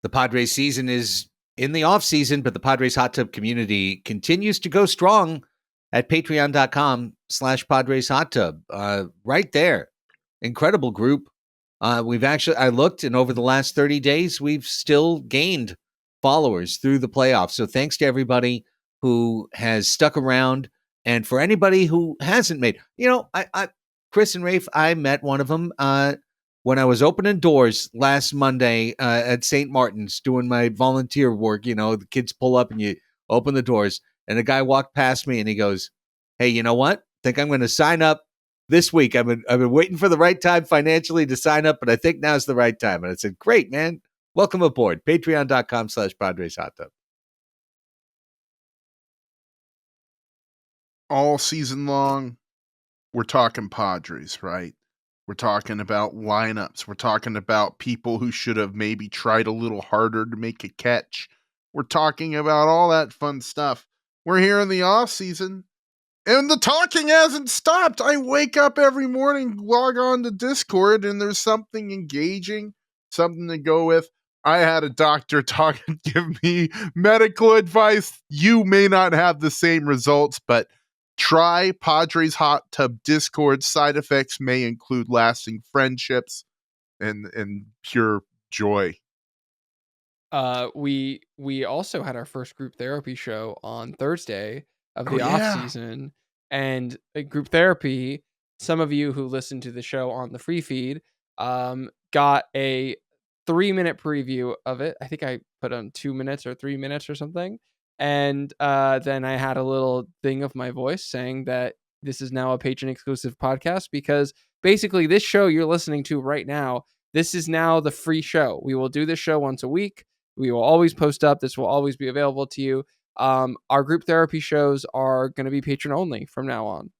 The Padres season is in the offseason, but the Padres hot tub community continues to go strong at patreon.com/Padres hot tub. Right there. Incredible group. I looked, and over the last 30 days, we've still gained followers through the playoffs. So thanks to everybody who has stuck around. And for anybody who hasn't made, Chris and Rafe, I met one of them when I was opening doors last Monday at St. Martin's doing my volunteer work. The kids pull up and you open the doors, and a guy walked past me and he goes, "Hey, you know what? Think I'm going to sign up this week. I've been waiting for the right time financially to sign up, but I think now's the right time." And I said, "Great, man. Welcome aboard. Patreon.com/Padres hot tub." All season long, we're talking Padres, right? We're talking about lineups. We're talking about people who should have maybe tried a little harder to make a catch. We're talking about all that fun stuff. We're here in the off season, and the talking hasn't stopped. I wake up every morning, log on to Discord, and there's something engaging, something to go with. I had a doctor give me medical advice. You may not have the same results, but try Padres Hot Tub Discord. Side effects may include lasting friendships and pure joy. We also had our first group therapy show on Thursday of the off season, and group therapy. Some of you who listened to the show on the free feed got a 3-minute preview of it. I think I put on 2 minutes or 3 minutes or something. And then I had a little thing of my voice saying that this is now a patron exclusive podcast, because basically this show you're listening to right now, this is now the free show. We will do this show once a week. We will always post up. This will always be available to you. Our group therapy shows are going to be patron only from now on.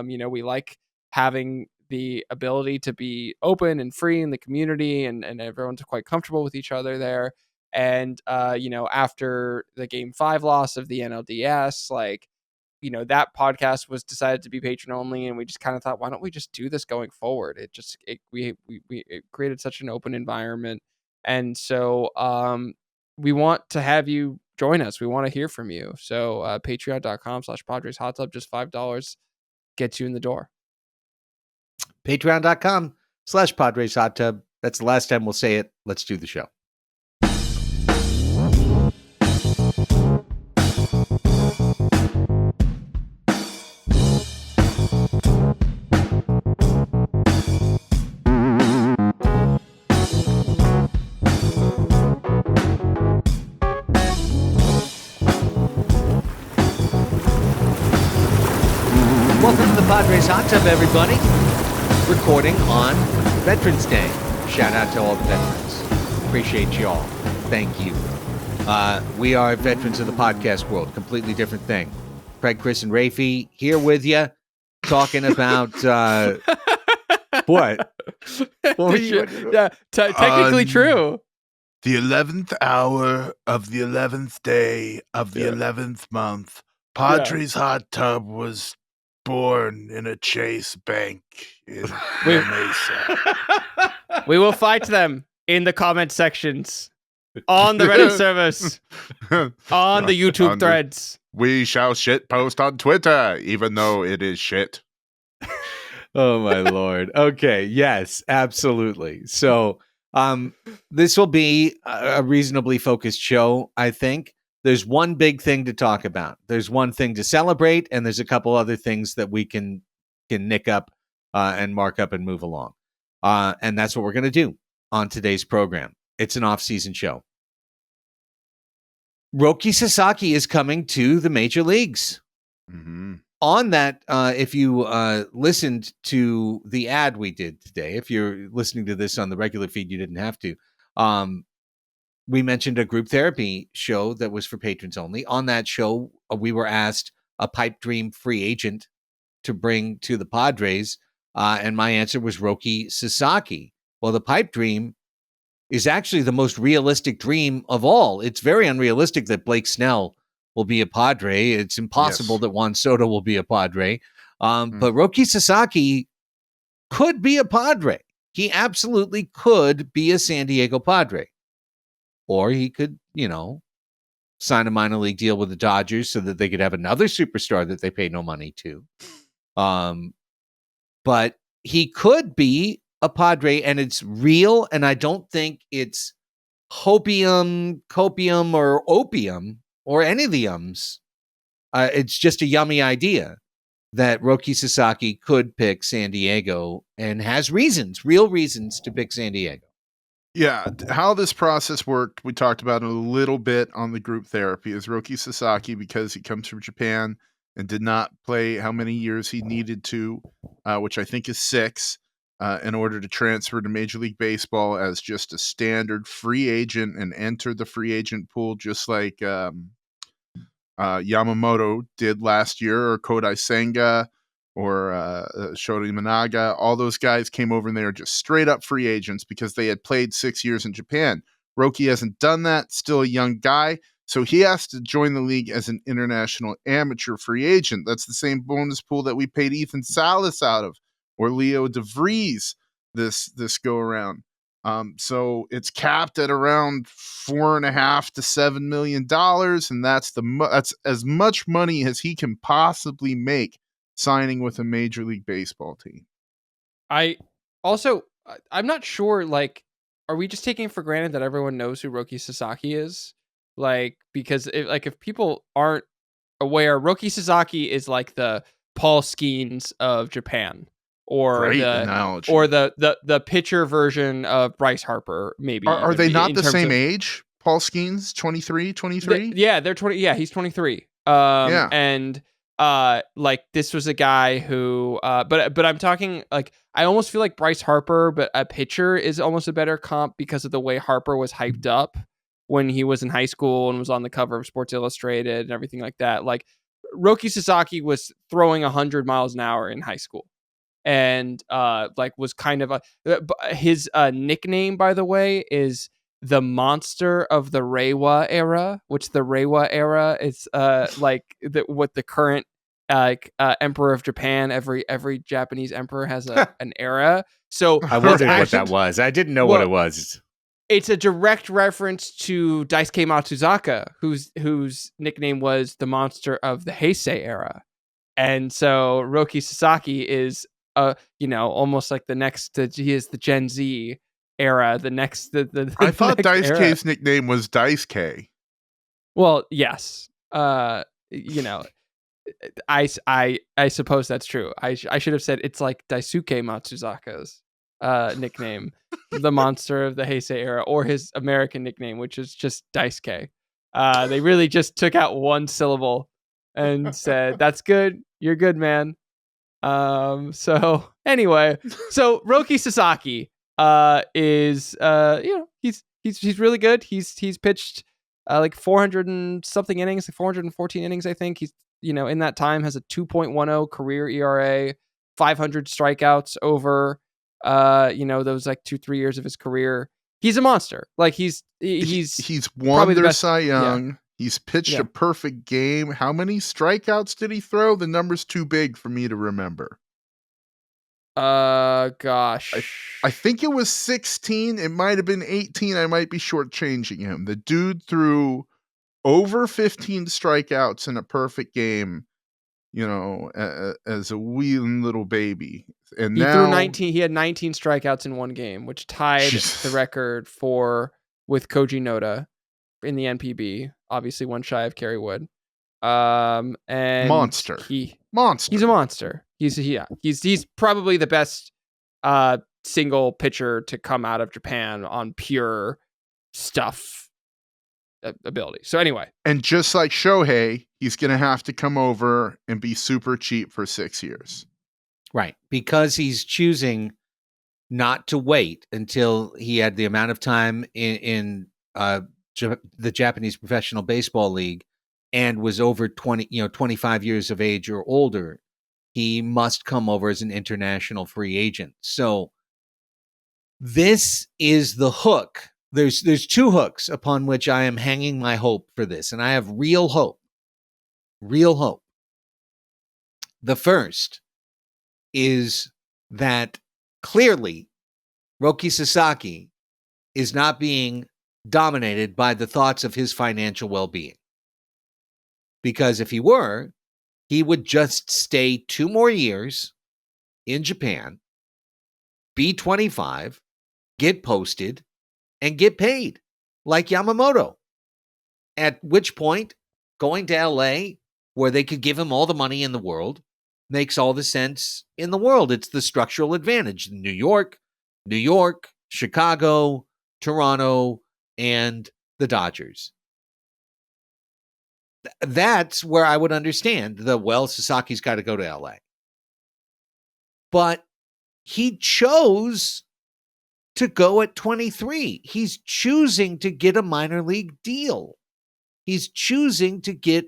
We like having the ability to be open and free in the community, and everyone's quite comfortable with each other there. And, after the Game 5 loss of the NLDS, that podcast was decided to be patron only. And we just kind of thought, why don't we just do this going forward? It created such an open environment. And so we want to have you join us. We want to hear from you. So patreon.com/Padres hot tub, just $5 gets you in the door. Patreon.com/Padres hot tub. That's the last time we'll say it. Let's do the show. Welcome to the Padres Hot Tub, everybody. Recording on Veterans Day. Shout out to all the veterans. Appreciate you all. Thank you. We are veterans of the podcast world. Completely different thing. Craig, Chris, and Raphie here with you, talking about what? Technically true. The 11th hour of the 11th day of the 11th month, Padres Hot Tub was born in a Chase Bank in Mesa. We will fight them in the comment sections, on the Reddit service, on the YouTube threads. We shall shit post on Twitter, even though it is shit. Oh, my Lord. Okay. Yes, absolutely. So this will be a reasonably focused show, I think. There's one big thing to talk about. There's one thing to celebrate, and there's a couple other things that we can nick up and mark up and move along. And that's what we're going to do on today's program. It's an off-season show. Roki Sasaki is coming to the major leagues. Mm-hmm. On that, if you listened to the ad we did today, if you're listening to this on the regular feed, you didn't have to. We mentioned a group therapy show that was for patrons only. On that show, we were asked a pipe dream free agent to bring to the Padres, and my answer was Roki Sasaki. Well, the pipe dream is actually the most realistic dream of all. It's very unrealistic that Blake Snell will be a Padre. It's impossible that Juan Soto will be a Padre. But Roki Sasaki could be a Padre. He absolutely could be a San Diego Padre. Or he could, sign a minor league deal with the Dodgers so that they could have another superstar that they pay no money to. But he could be a Padre, and it's real, and I don't think it's hopium, copium, or opium, or any of the ums. It's just a yummy idea that Roki Sasaki could pick San Diego and has real reasons to pick San Diego. Yeah, how this process worked, we talked about it a little bit on the group therapy. Is Roki Sasaki, because he comes from Japan and did not play how many years he needed to, which I think is 6, in order to transfer to Major League Baseball as just a standard free agent and enter the free agent pool, just like Yamamoto did last year, or Kodai Senga, or Shota Imanaga. All those guys came over and they were just straight up free agents because they had played 6 years in Japan. Roki hasn't done that, still a young guy, so he has to join the league as an international amateur free agent. That's the same bonus pool that we paid Ethan Salas out of, or Leo DeVries this go around. So it's capped at around $4.5 to $7 million, and that's as much money as he can possibly make signing with a Major League Baseball team. I'm not sure, are we just taking for granted that everyone knows who Roki Sasaki is? Because if people aren't aware, Roki Sasaki is like the Paul Skeens of Japan, or Great analogy. or the pitcher version of Bryce Harper, maybe. Are they not the same of age? Paul Skeens, 23? Yeah, they're 20. Yeah, he's 23. Yeah. And this was a guy who but I'm talking, I almost feel like Bryce Harper, but a pitcher is almost a better comp because of the way Harper was hyped up when he was in high school and was on the cover of Sports Illustrated and everything like that. Like, Roki Sasaki was throwing 100 miles an hour in high school, and was kind of his nickname, by the way, is the monster of the Reiwa era, which the Reiwa era is what the current emperor of Japan. Every Japanese emperor has an era. So I wondered what that was. I didn't know what it was. It's a direct reference to Daisuke Matsuzaka, whose nickname was the monster of the Heisei era. And so Roki Sasaki is almost like the next, he is the Gen Z era, the next, I thought Daisuke's nickname was Daisuke. Well, yes. I suppose that's true. I should have said it's like Daisuke Matsuzaka's nickname, the monster of the Heisei era, or his American nickname, which is just Daisuke. They really just took out one syllable and said, "That's good. You're good, man." So anyway, so Roki Sasaki is he's really good. He's pitched 400 and something innings, 414 innings, I think. He's in that time has a 2.10 career ERA, 500 strikeouts over those 2-3 years of his career. He's a monster. He's won their Cy Young. Yeah. He's pitched a perfect game. How many strikeouts did he throw? The number's too big for me to remember. Gosh. I think it was 16. It might have been 18. I might be shortchanging him. The dude threw over 15 strikeouts in a perfect game, as a wee little baby. And he threw 19. He had 19 strikeouts in one game, which tied the record with Koji Noda in the NPB. Obviously, one shy of Kerry Wood. And monster. He's a monster. He's probably the best single pitcher to come out of Japan on pure stuff ability. So anyway, and just like Shohei, he's going to have to come over and be super cheap for 6 years. Right, because he's choosing not to wait until he had the amount of time in the Japanese Professional Baseball League and was over 25 years of age or older. He must come over as an international free agent. So this is the hook. There's 2 hooks upon which I am hanging my hope for this, and I have real hope. Real hope. The first is that clearly Roki Sasaki is not being dominated by the thoughts of his financial well-being. Because if he were, he would just stay 2 more years in Japan, be 25, get posted, and get paid like Yamamoto. At which point, going to LA, where they could give him all the money in the world, makes all the sense in the world. It's the structural advantage. New York, Chicago, Toronto, and the Dodgers. That's where I would understand Sasaki's got to go to LA. But he chose to go at 23. He's choosing to get a minor league deal. He's choosing to get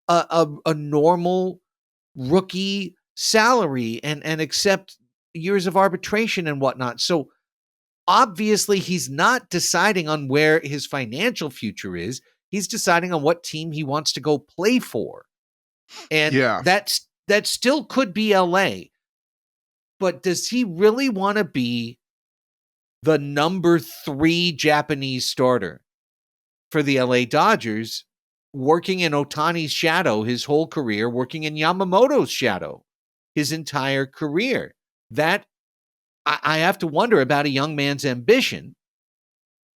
a normal rookie salary and accept years of arbitration and whatnot. So obviously he's not deciding on where his financial future is. He's deciding on what team he wants to go play for. And that still could be LA. But does he really want to be the number 3 Japanese starter for the LA Dodgers, working in Ohtani's shadow his whole career, working in Yamamoto's shadow his entire career? That I have to wonder about a young man's ambition,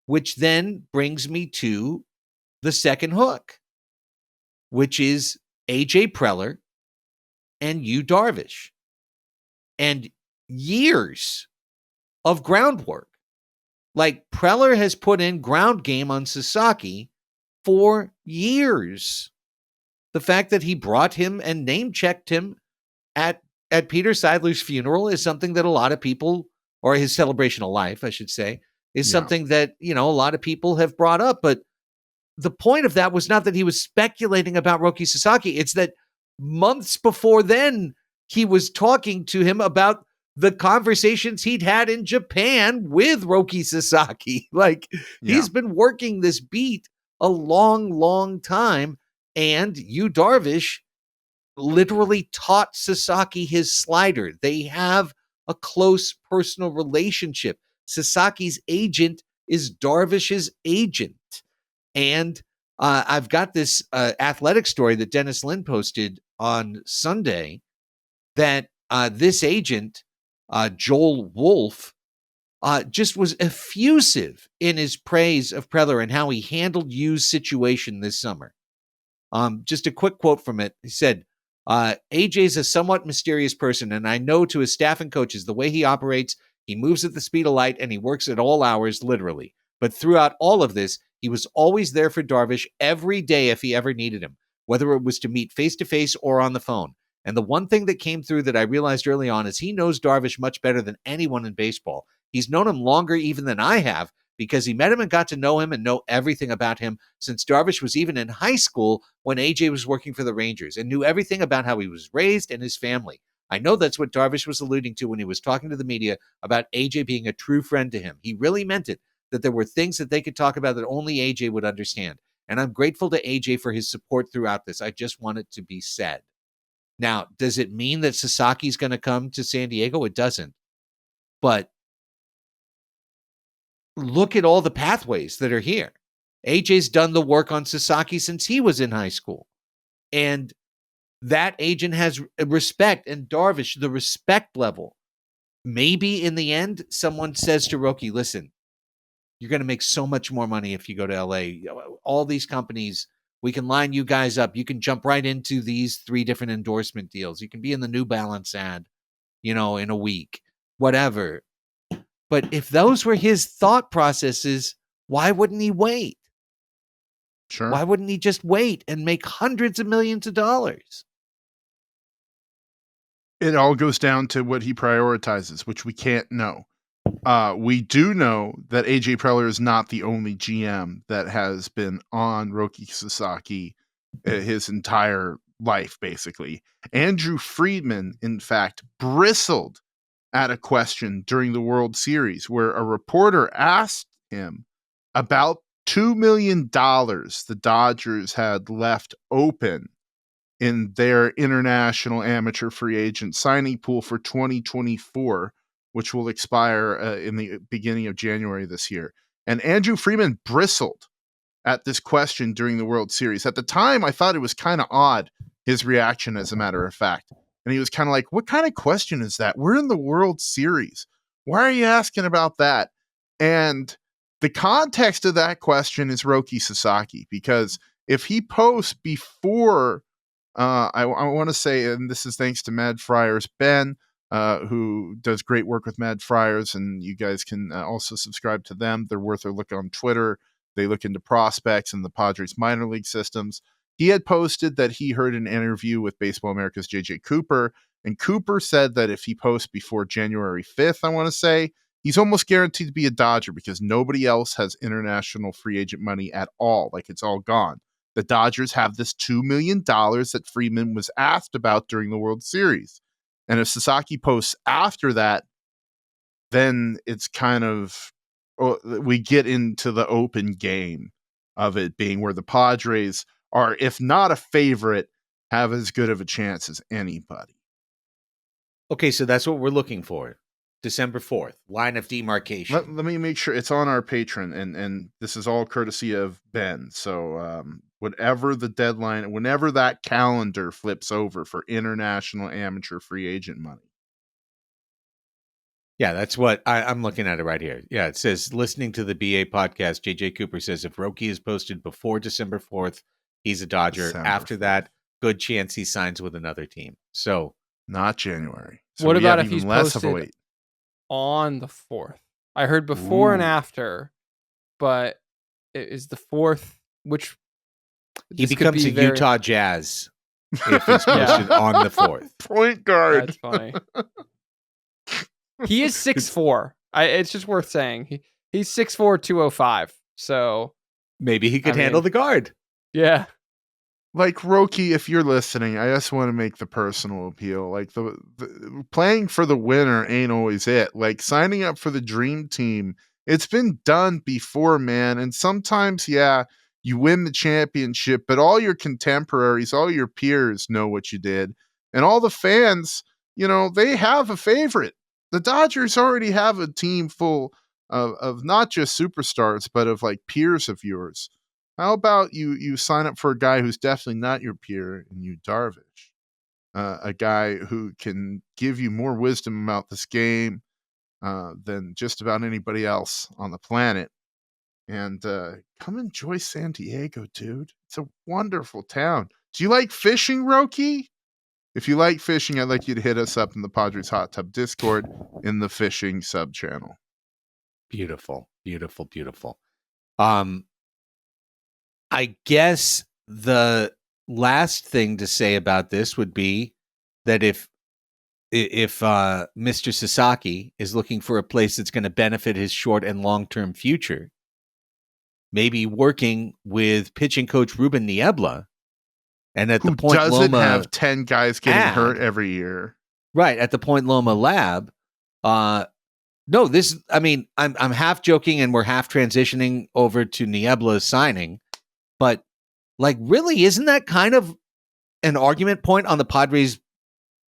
which then brings me to the second hook, which is AJ Preller and Yu Darvish, and years of groundwork. Like, Preller has put in ground game on Sasaki for years. The fact that he brought him and name-checked him at Peter Seidler's funeral is something that a lot of people, or his celebration of life, I should say, is something that, a lot of people have brought up. But the point of that was not that he was speculating about Roki Sasaki. It's that months before then, he was talking to him about the conversations he'd had in Japan with Roki Sasaki. He's been working this beat a long, long time. And Yu Darvish literally taught Sasaki his slider. They have a close personal relationship. Sasaki's agent is Darvish's agent. And I've got this athletic story that Dennis Lin posted on Sunday that this agent, Joel Wolf, just was effusive in his praise of Preller and how he handled Yu's situation this summer. Just a quick quote from it. He said, AJ's a somewhat mysterious person, and I know to his staff and coaches the way he operates, he moves at the speed of light, and he works at all hours, literally. But throughout all of this, he was always there for Darvish every day if he ever needed him, whether it was to meet face-to-face or on the phone. And the one thing that came through that I realized early on is he knows Darvish much better than anyone in baseball. He's known him longer even than I have, because he met him and got to know him and know everything about him since Darvish was even in high school when AJ was working for the Rangers, and knew everything about how he was raised and his family. I know that's what Darvish was alluding to when he was talking to the media about AJ being a true friend to him. He really meant it, that there were things that they could talk about that only AJ would understand. And I'm grateful to AJ for his support throughout this. I just want it to be said. Now, does it mean that Sasaki's going to come to San Diego? It doesn't. But look at all the pathways that are here. AJ's done the work on Sasaki since he was in high school. And that agent has respect, and Darvish, the respect level. Maybe in the end, someone says to Roki, listen, you're going to make so much more money if you go to LA. All these companies, we can line you guys up. You can jump right into these 3 different endorsement deals. You can be in the New Balance ad, in a week, whatever. But if those were his thought processes, why wouldn't he wait? Sure. Why wouldn't he just wait and make hundreds of millions of dollars? It all goes down to what he prioritizes, which we can't know. We do know that AJ Preller is not the only GM that has been on Roki Sasaki his entire life, basically. Andrew Friedman, in fact, bristled at a question during the World Series where a reporter asked him about $2 million the Dodgers had left open in their international amateur free agent signing pool for 2024, which will expire in the beginning of January this year. And Andrew Freeman bristled at this question during the World Series. At the time, I thought it was kind of odd, his reaction, as a matter of fact. And he was kind of like, what kind of question is that? We're in the World Series. Why are you asking about that? And the context of that question is Roki Sasaki, because if he posts before, I want to say, and this is thanks to Mad Friars Ben, who does great work with Mad Friars, and you guys can also subscribe to them. They're worth a look on Twitter. They look into prospects and the Padres minor league systems. He had posted that he heard an interview with Baseball America's JJ Cooper, and Cooper said that if he posts before January 5th, I want to say, he's almost guaranteed to be a Dodger because nobody else has international free agent money at all. Like, it's all gone. The Dodgers have this $2 million that Freeman was asked about during the World Series. And if Sasaki posts after that, then it's kind of, we get into the open game of it being where the Padres are, if not a favorite, have as good of a chance as anybody. Okay, so that's what we're looking for. December 4th, line of demarcation. Let me make sure it's on our Patreon, and this is all courtesy of Ben. So whatever the deadline, whenever that calendar flips over for international amateur free agent money. Yeah, that's what I'm looking at it right here. Yeah, it says, listening to the BA podcast, JJ Cooper says if Roki is posted before December 4th, he's a Dodger. December After 4th. that, good chance he signs with another team. So not January. So what we about have if even he's less of a posted wait on the 4th? I heard before and Ooh. after, but it is the 4th, which he this could becomes be a very- Utah Jazz if he's posted on the 4th. Point guard. That's funny. He is 6'4". It's just worth saying. He's 6'4", 205. So Maybe he could I handle mean- the guard. yeah. Like, Roki, if you're listening, I just want to make the personal appeal. Like, the playing for the winner ain't always it. Like, signing up for the dream team, it's been done before, man. And sometimes, yeah, you win the championship, but all your contemporaries, all your peers know what you did. And all the fans, they have a favorite. The Dodgers already have a team full of not just superstars, but of like peers of yours. How about you sign up for a guy who's definitely not your peer in Yu Darvish, a guy who can give you more wisdom about this game than just about anybody else on the planet. And come enjoy San Diego, dude. It's a wonderful town. Do you like fishing, Roki? If you like fishing, I'd like you to hit us up in the Padres Hot Tub Discord in the fishing sub channel. Beautiful, beautiful, beautiful. I guess the last thing to say about this would be that if Mr. Sasaki is looking for a place that's going to benefit his short and long-term future, maybe working with pitching coach Ruben Niebla, and at Who the Point doesn't Loma have 10 guys getting hurt every year. Right, at the Point Loma lab. No, this, I mean, I'm half joking and we're half transitioning over to Niebla's signing, but like, really, isn't that kind of an argument point on the Padres'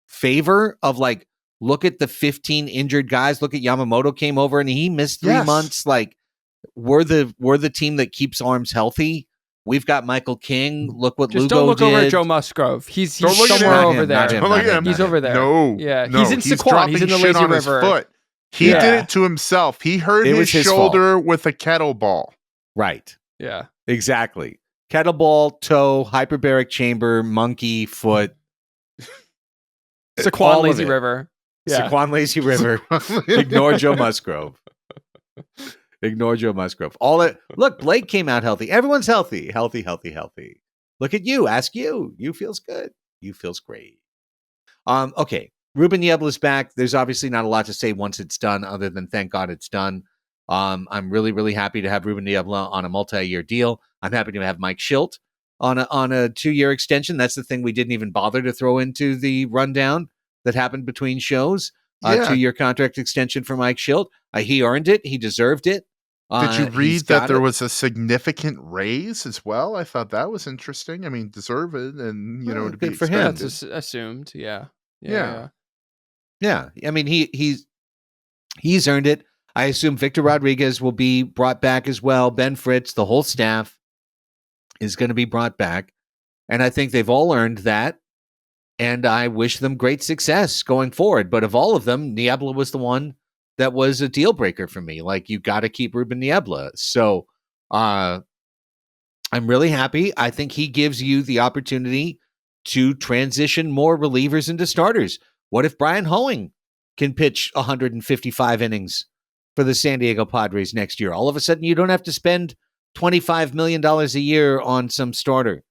favor of like, look at the 15 injured guys. Look at Yamamoto came over and he missed 3 months. Like, we're the team that keeps arms healthy. We've got Michael King. Look what Just Lugo don't look did. over at Joe Musgrove. He's Don't look at somewhere him. over there. Not him, Don't look at him. He's over there. No. Yeah, no, he's in Saquon. dropping He's in the shit lazy on his river. foot. He Yeah. did it to himself. He hurt It his was his shoulder with a kettleball. Right. Yeah. Exactly. Kettleball, toe, hyperbaric chamber, monkey, foot. Saquon All of Lazy it. River. Yeah. Saquon Lazy River. Ignore Joe Musgrove. Ignore Joe Musgrove. All it. Look, Blake came out healthy. Everyone's healthy. Healthy, healthy, healthy. Look at you. Ask you. You feels good. You feels great. Okay. Ruben Niebla's back. There's obviously not a lot to say once it's done, other than thank God it's done. I'm really, really happy to have Ruben Niebla on a multi-year deal. I'm happy to have Mike Shildt on a 2-year extension. That's the thing we didn't even bother to throw into the rundown that happened between shows. Yeah. 2-year contract extension for Mike Shildt. He earned it. He deserved it. Did you He's read that got there it. was a significant raise as well? I thought that was interesting. I mean, deserved and, Oh, to be good for him. expected. That's assumed. Yeah. Yeah. Yeah, I mean he's earned it. I assume Victor Rodriguez will be brought back as well. Ben Fritz, the whole staff is going to be brought back. And I think they've all earned that. And I wish them great success going forward. But of all of them, Niebla was the one that was a deal breaker for me. Like, you got to keep Ruben Niebla. So I'm really happy. I think he gives you the opportunity to transition more relievers into starters. What if Brian Hoeing can pitch 155 innings for the San Diego Padres next year? All of a sudden, you don't have to spend $25 million a year on some starter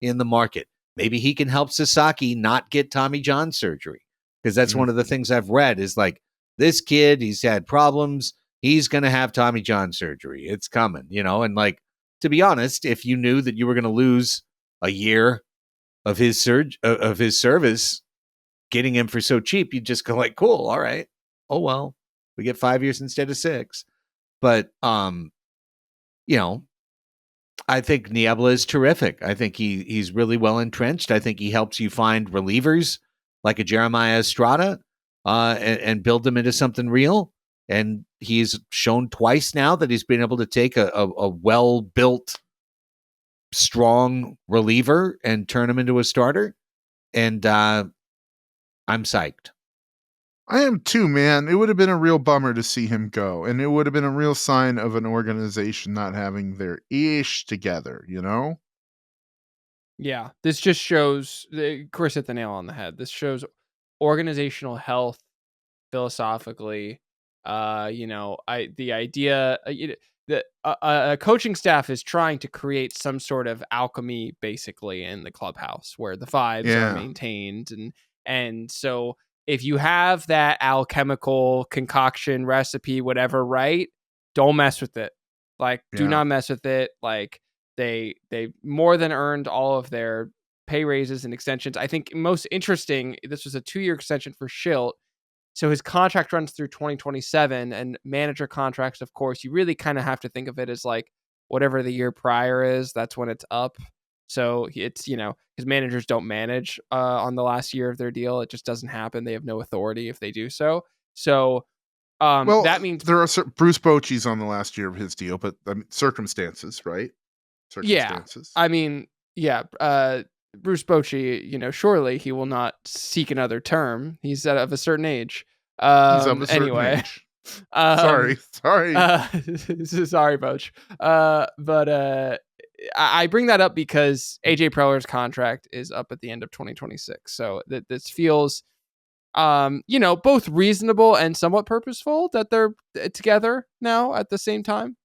in the market. Maybe he can help Sasaki not get Tommy John surgery, because that's one of the things I've read is like, this kid, he's had problems. He's going to have Tommy John surgery. It's coming, and like, to be honest, if you knew that you were going to lose a year of his service, getting him for so cheap, you'd just go like, cool, all right. Oh, well, we get 5 years instead of 6. But, I think Niebla is terrific. I think he's really well entrenched. I think he helps you find relievers like a Jeremiah Estrada and build them into something real. And he's shown twice now that he's been able to take a well-built, strong reliever and turn him into a starter. And I'm psyched. I am too, man. It would have been a real bummer to see him go, and it would have been a real sign of an organization not having their ish together, Yeah, this just shows, Chris hit the nail on the head. This shows organizational health philosophically. The idea that a coaching staff is trying to create some sort of alchemy, basically, in the clubhouse where the vibes are maintained, and so if you have that alchemical concoction recipe, whatever, right, don't mess with it. Like, do not mess with it. Like, they more than earned all of their pay raises and extensions. I think most interesting, this was a 2-year extension for Shildt. So his contract runs through 2027, and manager contracts, of course, you really kind of have to think of it as like whatever the year prior is, that's when it's up. So it's, his managers don't manage on the last year of their deal. It just doesn't happen. They have no authority if they do so. So that means there are Bruce Bochy's on the last year of his deal, but circumstances, right? Circumstances. Yeah. Bruce Bochy, surely he will not seek another term. He's of a certain age. He's of a certain age. Sorry. Sorry, Boch. But I bring that up because AJ Preller's contract is up at the end of 2026. So this feels, both reasonable and somewhat purposeful that they're together now at the same time.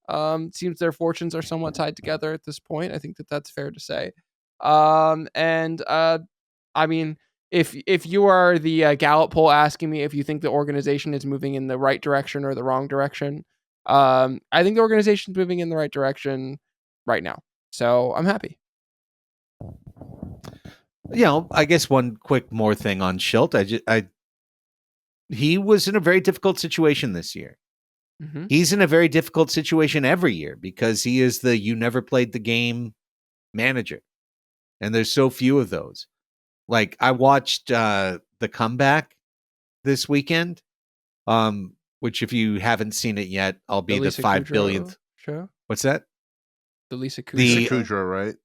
Seems their fortunes are somewhat tied together at this point. I think that's fair to say. If you are the Gallup poll asking me if you think the organization is moving in the right direction or the wrong direction, I think the organization's moving in the right direction right now. So I'm happy. I guess one quick more thing on Shildt. He was in a very difficult situation this year. Mm-hmm. He's in a very difficult situation every year because he is the you never played the game manager. And there's so few of those. Like, I watched The Comeback this weekend, which if you haven't seen it yet, I'll be the 5 billionth show. What's that? The Lisa Kudrow, right?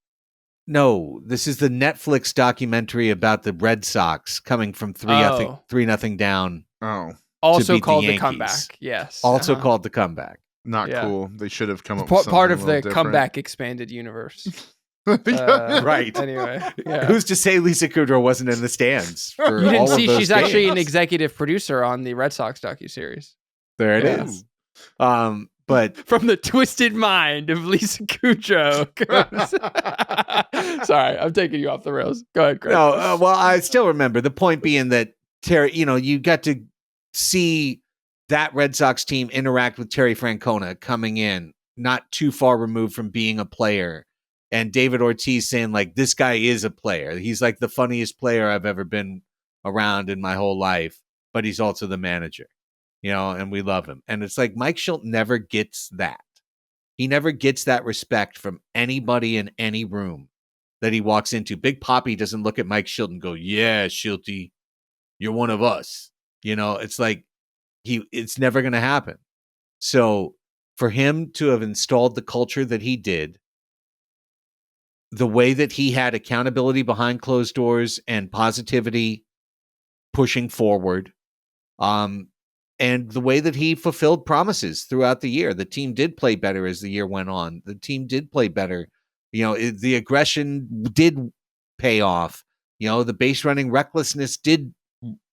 No, this is the Netflix documentary about the Red Sox coming from 3-0 down. Oh, also called The Comeback. Yes, also called The Comeback. Not cool. They should have come up with something part of the different. Comeback expanded universe. Right. Anyway, who's to say Lisa Kudrow wasn't in the stands? For you didn't all see of those she's games. actually an executive producer on the Red Sox docuseries. There it is. But from the twisted mind of Lisa Kudrow. Sorry, I'm taking you off the rails. Go ahead, Chris. No, well, I still remember the point being that Terry, you got to see that Red Sox team interact with Terry Francona coming in, not too far removed from being a player. And David Ortiz saying, like, this guy is a player. He's like the funniest player I've ever been around in my whole life, but he's also the manager, and we love him. And it's like Mike Shildt never gets that. He never gets that respect from anybody in any room that he walks into. Big Papi doesn't look at Mike Shildt and go, yeah, Shilty, you're one of us. It's like it's never going to happen. So for him to have installed the culture that he did, the way that he had accountability behind closed doors and positivity pushing forward, and the way that he fulfilled promises throughout the year. The team did play better as the year went on. The team did play better. The aggression did pay off. The base running recklessness did,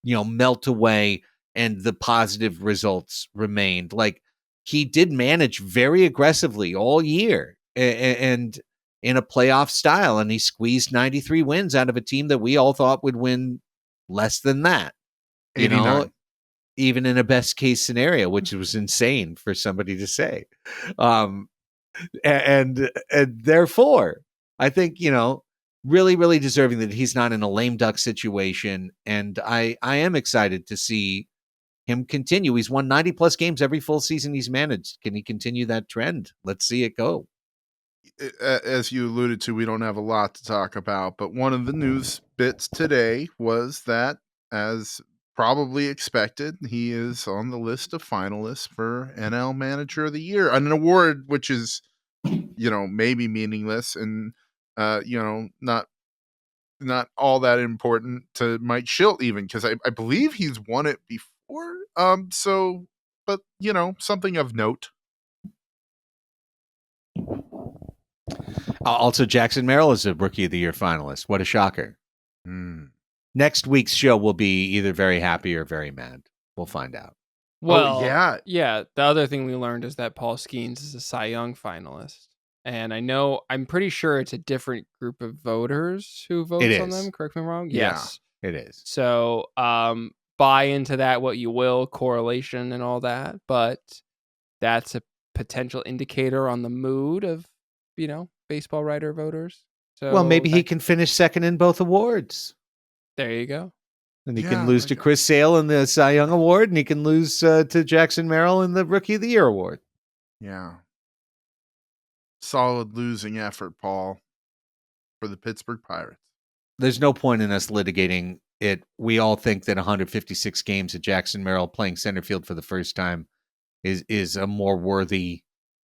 melt away, and the positive results remained. Like, he did manage very aggressively all year and in a playoff style, and he squeezed 93 wins out of a team that we all thought would win less than that. 89. Even in a best case scenario, which was insane for somebody to say. And therefore, I think, really, really deserving that he's not in a lame duck situation. And I am excited to see him continue. He's won 90 plus games every full season he's managed. Can he continue that trend? Let's see it go. As you alluded to, we don't have a lot to talk about, but one of the news bits today was that, as probably expected, he is on the list of finalists for NL Manager of the Year, an award which is, maybe meaningless and, not all that important to Mike Shildt, even, because I believe he's won it before. But something of note. Also, Jackson Merrill is a Rookie of the Year finalist. What a shocker. Next week's show will be either very happy or very mad. We'll find out. Well, yeah. The other thing we learned is that Paul Skeens is a Cy Young finalist. And I'm pretty sure it's a different group of voters who votes on them. Correct me if I'm wrong? Yes. Yeah, it is. So buy into that what you will, correlation and all that. But that's a potential indicator on the mood of, baseball writer voters. So well, maybe he can finish second in both awards. There you go. And he can lose to Chris Sale in the Cy Young Award, and he can lose to Jackson Merrill in the Rookie of the Year Award. Yeah. Solid losing effort, Paul, for the Pittsburgh Pirates. There's no point in us litigating it. We all think that 156 games of Jackson Merrill playing center field for the first time is a more worthy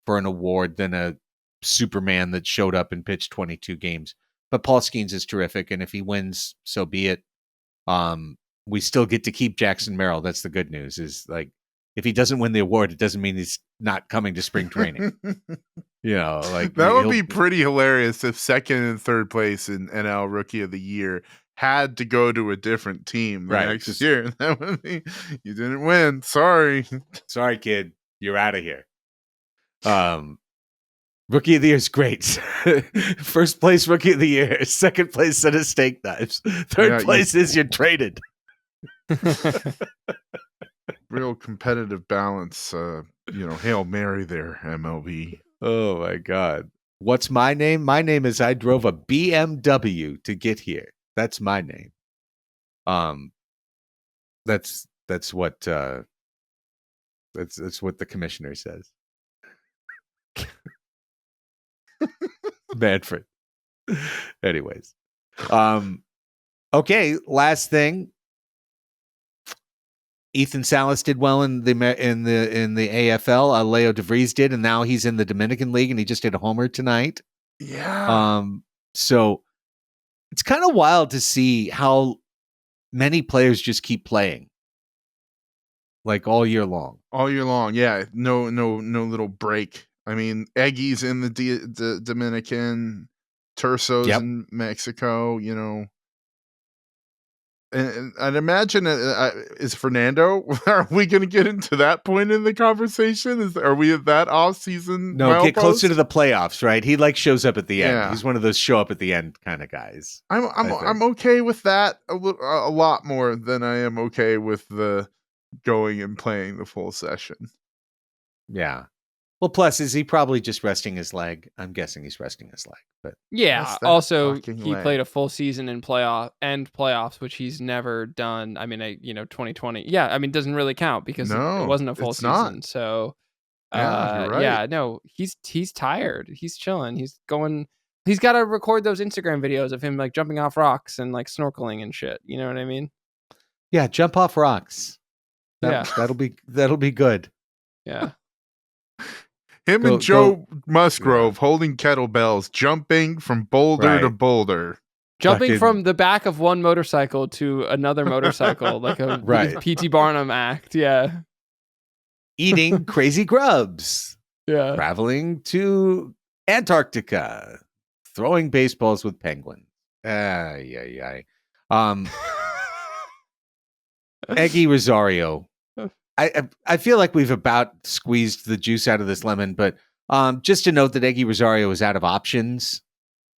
for an award than a Superman that showed up and pitched 22 games. But Paul Skeens is terrific, and if he wins, so be it. We still get to keep Jackson Merrill. That's the good news. Is like, if he doesn't win the award, it doesn't mean he's not coming to spring training. Like that would be pretty hilarious if second and third place in NL Rookie of the Year had to go to a different team next year. That would be, you didn't win. Sorry, kid. You're out of here. Rookie of the Year is great. First place Rookie of the Year. Second place set of steak knives. Third place is you're traded. Real competitive balance. Hail Mary there, MLB. Oh my God. What's my name? My name is I drove a BMW to get here. That's my name. That's what that's what the commissioner says. Manfred. Anyways. Okay, last thing. Ethan Salas did well in the AFL. Leo DeVries did, and now he's in the Dominican League, and he just hit a homer tonight. Yeah. So it's kind of wild to see how many players just keep playing, like all year long. All year long, yeah. No little break. I mean, Eggy's in the Dominican, Turso's in Mexico. And I'd imagine is Fernando. Are we going to get into that point in the conversation? Are we at that off-season? No, get closer to the playoffs, right? He shows up at the end. He's one of those show up at the end kind of guys. I'm okay with that a lot more than I am okay with the going and playing the full session. Yeah. Well, plus, is he probably just resting his leg? I'm guessing he's resting his leg. But yeah, also he played a full season in playoffs, which he's never done. I mean, 2020. Yeah, I mean, it doesn't really count because it wasn't a full season. Not. So, you're right. Yeah, no, he's tired. He's chilling. He's got to record those Instagram videos of him like jumping off rocks and like snorkeling and shit. You know what I mean? Yeah, jump off rocks. That'll be good. Yeah. Him and Joe Musgrove holding kettlebells, jumping from boulder to boulder. Jumping from the back of one motorcycle to another motorcycle, like a P.T. Barnum act. Yeah. Eating crazy grubs. Yeah. Traveling to Antarctica. Throwing baseballs with penguins. Eggy Rosario. I feel like we've about squeezed the juice out of this lemon, but just to note that Eggy Rosario is out of options.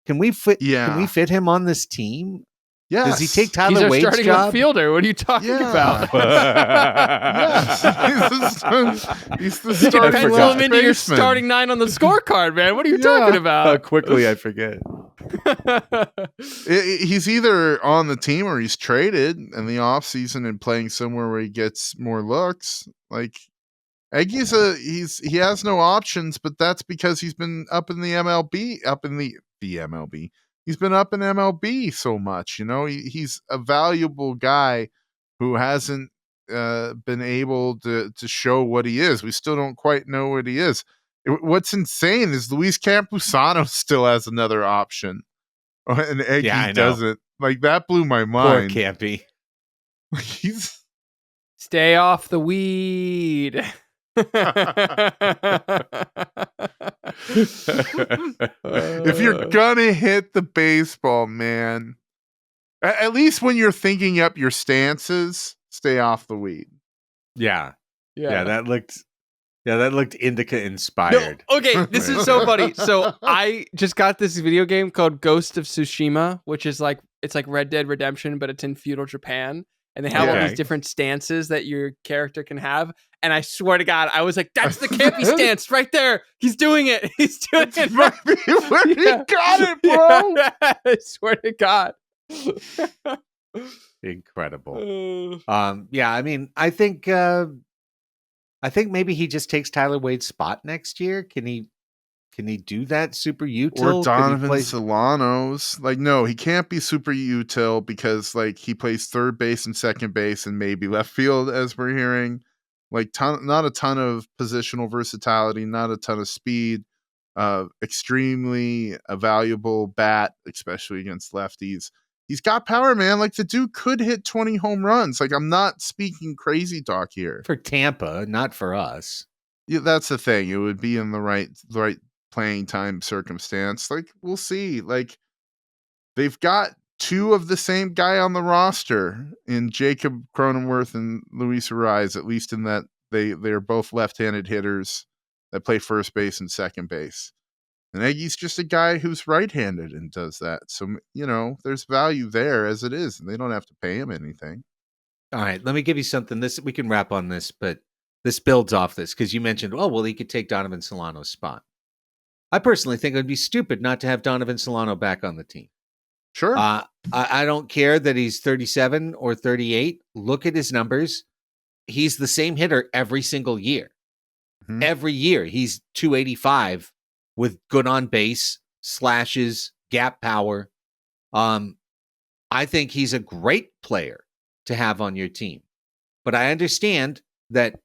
Can we fit him on this team? Yes. Does he take Tyler Wade's job? He's our starting left fielder. What are you talking about? He's the starting pencil him into your starting 9 on the scorecard, man. What are you talking about? How quickly I forget. He's either on the team or he's traded in the offseason and playing somewhere where he gets more looks. Like Eggy's he has no options, but that's because he's been up in the MLB, the MLB. He's been up in MLB so much, he's a valuable guy who hasn't been able to show what he is. We still don't quite know what he is. What's insane is Luis Campusano still has another option, and Eggy doesn't. Like, that blew my mind. Poor Campy. Stay off the weed. If you're gonna hit the baseball, man, at least when you're thinking up your stances, stay off the weed. Yeah, that looked indica inspired. No, okay, this is so funny. So I just got this video game called Ghost of Tsushima, which is it's like Red Dead Redemption, but it's in feudal Japan. And they have all these different stances that your character can have. And I swear to God, I was like, that's the Campy stance right there. He's doing it. He's doing it. He got it, bro. I swear to God. Incredible. I mean, I think maybe he just takes Tyler Wade's spot next year. Can he do that super util? Or Donovan Solano's. Like, no, he can't be super util because he plays third base and second base and maybe left field, as we're hearing. Like, not a ton of positional versatility, not a ton of speed. Extremely a valuable bat, especially against lefties. He's got power, man. Like, the dude could hit 20 home runs. Like, I'm not speaking crazy talk here. For Tampa, not for us. Yeah, that's the thing. It would be in the right playing time circumstance. Like, we'll see. Like, they've got 2 of the same guy on the roster in Jacob Cronenworth and Luis Ariz, at least in that they're both left-handed hitters that play first base and second base. And Eggy's just a guy who's right-handed and does that. So, there's value there as it is, and they don't have to pay him anything. All right, let me give you something. We can wrap on this, but this builds off this because you mentioned, he could take Donovan Solano's spot. I personally think it would be stupid not to have Donovan Solano back on the team. Sure. I don't care that he's 37 or 38. Look at his numbers. He's the same hitter every single year. Mm-hmm. Every year, he's 285 with good on base, slashes, gap power. I think he's a great player to have on your team. But I understand that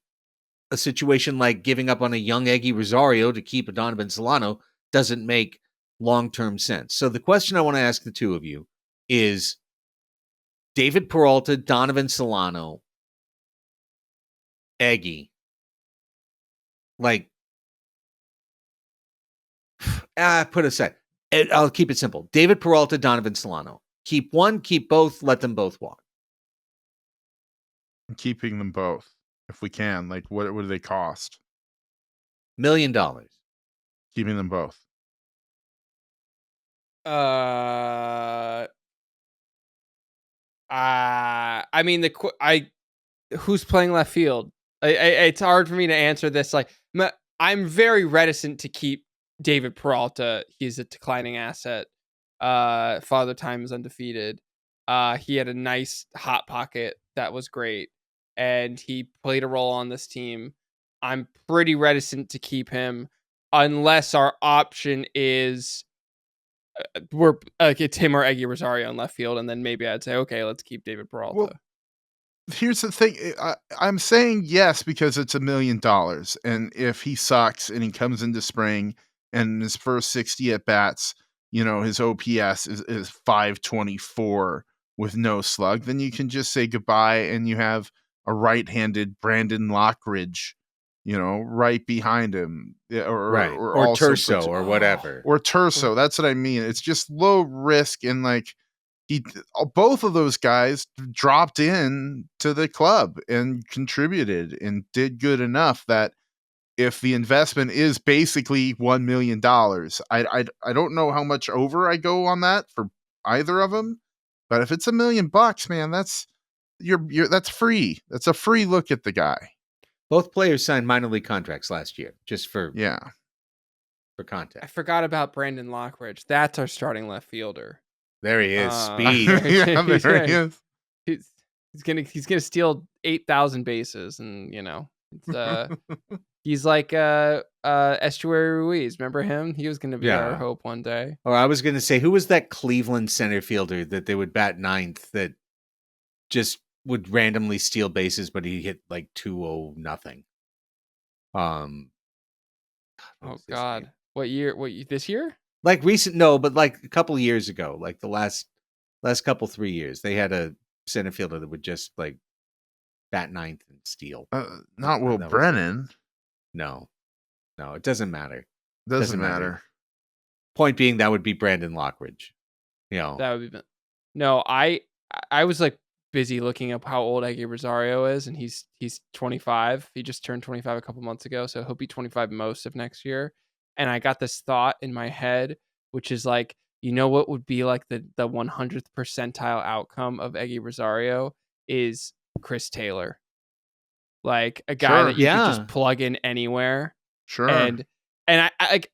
a situation like giving up on a young Eggy Rosario to keep a Donovan Solano doesn't make long-term sense. So the question I want to ask the two of you is David Peralta, Donovan Solano, Eggy. Put aside. I'll keep it simple. David Peralta, Donovan Solano. Keep one, keep both, let them both walk. I'm keeping them both. If we can, what do they cost? $1 million. Keeping them both. I mean, who's playing left field? It's hard for me to answer this. I'm very reticent to keep David Peralta. He's a declining asset. Father Time is undefeated. He had a nice hot pocket that was great, and he played a role on this team. I'm pretty reticent to keep him unless our option is it's him or Eggy Rosario in left field, and then maybe I'd say, okay, let's keep David Peralta. Well, Here's the thing. I'm saying yes because it's $1 million. And if he sucks and he comes into spring and in his first 60 at bats, his OPS is 524 with no slug, then you can just say goodbye and you have a right-handed Brandon Lockridge, right behind him. Or or also Terso or whatever. or Terso. That's what I mean. It's just low risk and like both of those guys dropped in to the club and contributed and did good enough that if the investment is basically $1 million, I don't know how much over I go on that for either of them, but if it's $1 million, man, that's that's free. That's a free look at the guy. Both players signed minor league contracts last year, just for I context. forgot about Brandon Lockridge. That's our starting left fielder. There he is. Speed. There he is. He's gonna steal 8,000 bases, and it's he's like Estuary Ruiz. Remember him? He was gonna be our hope one day. Or I was gonna say, who was that Cleveland center fielder that they would bat ninth that just would randomly steal bases, but he hit like 2-0 nothing. Oh God. What year? This year? Like recent? No, but like a couple of years ago, like the last couple 3 years, they had a center fielder that would just like bat ninth and steal. Not Will Brennan. No, it doesn't matter. Doesn't matter. Point being, that would be Brandon Lockridge. That would be. No, I was like busy looking up how old Eggy Rosario is, and he's 25. He just turned 25 a couple months ago, so he'll be 25 most of next year. And I got this thought in my head, which is like, what would be like the 100th percentile outcome of Eggy Rosario is Chris Taylor, like a guy that you could just plug in anywhere. Sure. And I like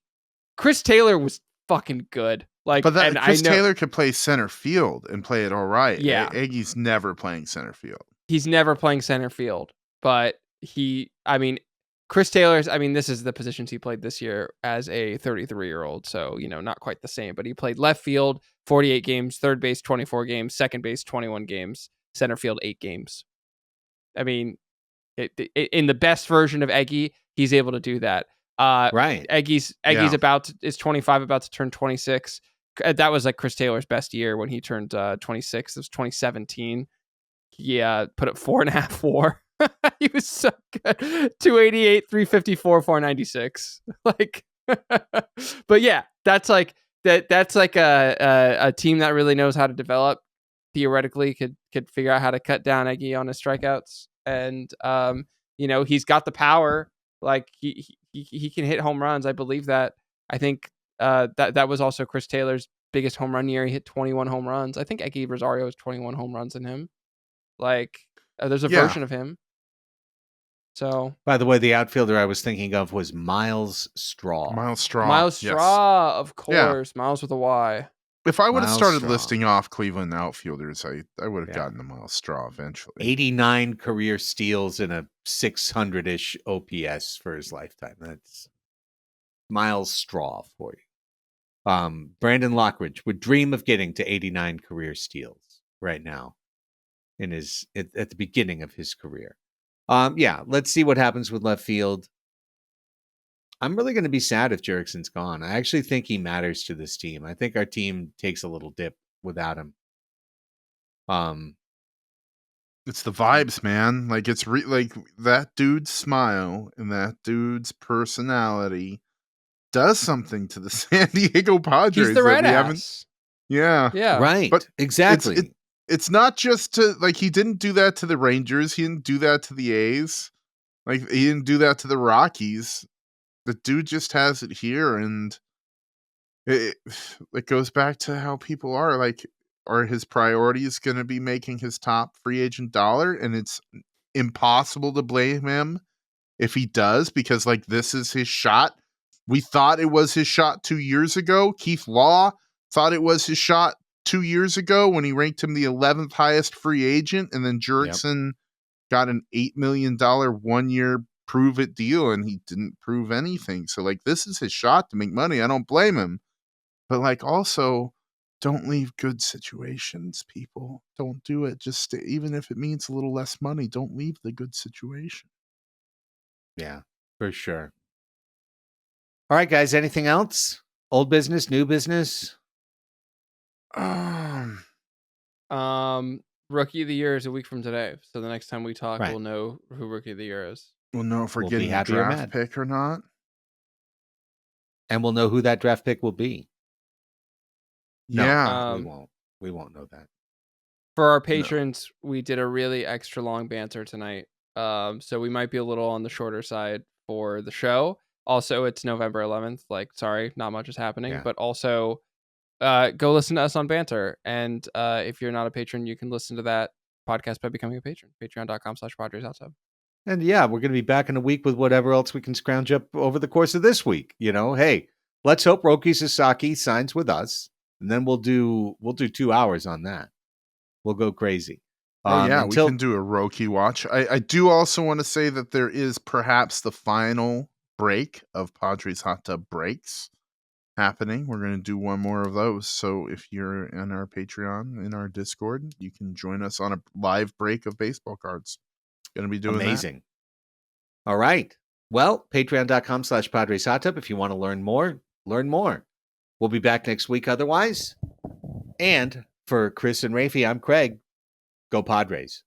Chris Taylor was fucking good. Like, but Chris Taylor could play center field and play it all right. Yeah, Eggy's never playing center field. He's never playing center field, but Chris Taylor's. This is the positions he played this year as a 33-year-old. So not quite the same, but he played left field 48 games, third base 24 games, second base 21 games, center field 8 games. In the best version of Eggy, he's able to do that. Right. Eggy's is 25, about to turn 26. That was like Chris Taylor's best year when he turned 26. It was 2017. He put up 4.5 WAR. He was so good. 288, 354, 496. Like, but yeah, that's like that's like a team that really knows how to develop. Theoretically, could figure out how to cut down Eggy on his strikeouts, and he's got the power. Like he can hit home runs. I believe that. I think that was also Chris Taylor's biggest home run year. He hit 21 home runs. I think Eggy Rosario has 21 home runs in him. Like there's a version of him. So, by the way, the outfielder I was thinking of was Miles Straw. Miles Straw, of course. Yeah. Miles with a Y. If I would have started listing off Cleveland outfielders, I would have gotten to Miles Straw eventually. 89 career steals and a 600-ish OPS for his lifetime. That's Miles Straw for you. Brandon Lockridge would dream of getting to 89 career steals right now at the beginning of his career. Let's see what happens with left field. I'm really going to be sad if Jurickson's gone. I actually think he matters to this team. I think our team takes a little dip without him. It's the vibes, man. Like it's like that dude's smile and that dude's personality does something to the San Diego Padres. He's the red ass. Yeah. Right. But exactly. It's not just to like he didn't do that to the Rangers. He didn't do that to the A's. Like he didn't do that to the Rockies. The dude just has it here, and it goes back to how people are. Like, are his priorities going to be making his top free agent dollar? And it's impossible to blame him if he does, because like this is his shot. We thought it was his shot 2 years ago. Keith Law thought it was his shot 2 years ago when he ranked him the 11th highest free agent, and then Jurickson got an $8 million 1 year prove it deal, and he didn't prove anything. So like this is his shot to make money. I don't blame him, but like also don't leave good situations, people. Don't do it. Just even if it means a little less money, don't leave the good situation. Yeah, for sure. All right, guys. Anything else? Old business, new business? Rookie of the Year is a week from today. So the next time we talk, Right. we'll know who Rookie of the Year is. We'll know if we're We'll be getting a happy or draft mad. pick or not. And we'll know who that draft pick will be. No, Yeah. we won't. We won't know that. For our patrons, we did a really extra long banter tonight. So we might be a little on the shorter side for the show. Also, it's November 11th. Like, sorry, not much is happening. Yeah. But also, go listen to us on Banter. And if you're not a patron, you can listen to that podcast by becoming a patron. Patreon.com/Padres Hot Tub. And yeah, we're going to be back in a week with whatever else we can scrounge up over the course of this week. You know, hey, let's hope Roki Sasaki signs with us, and then we'll do 2 hours on that. We'll go crazy. We can do a Roki watch. I do also want to say that there is perhaps the final break of Padres Hot Tub breaks happening. We're going to do one more of those. So if you're in our Patreon, in our Discord, you can join us on a live break of baseball cards. Going to be doing amazing. That. All right. Well, patreon.com/Padres Hot Tub. If you want to learn more, learn more. We'll be back next week otherwise. And for Chris and Raphie, I'm Craig. Go Padres.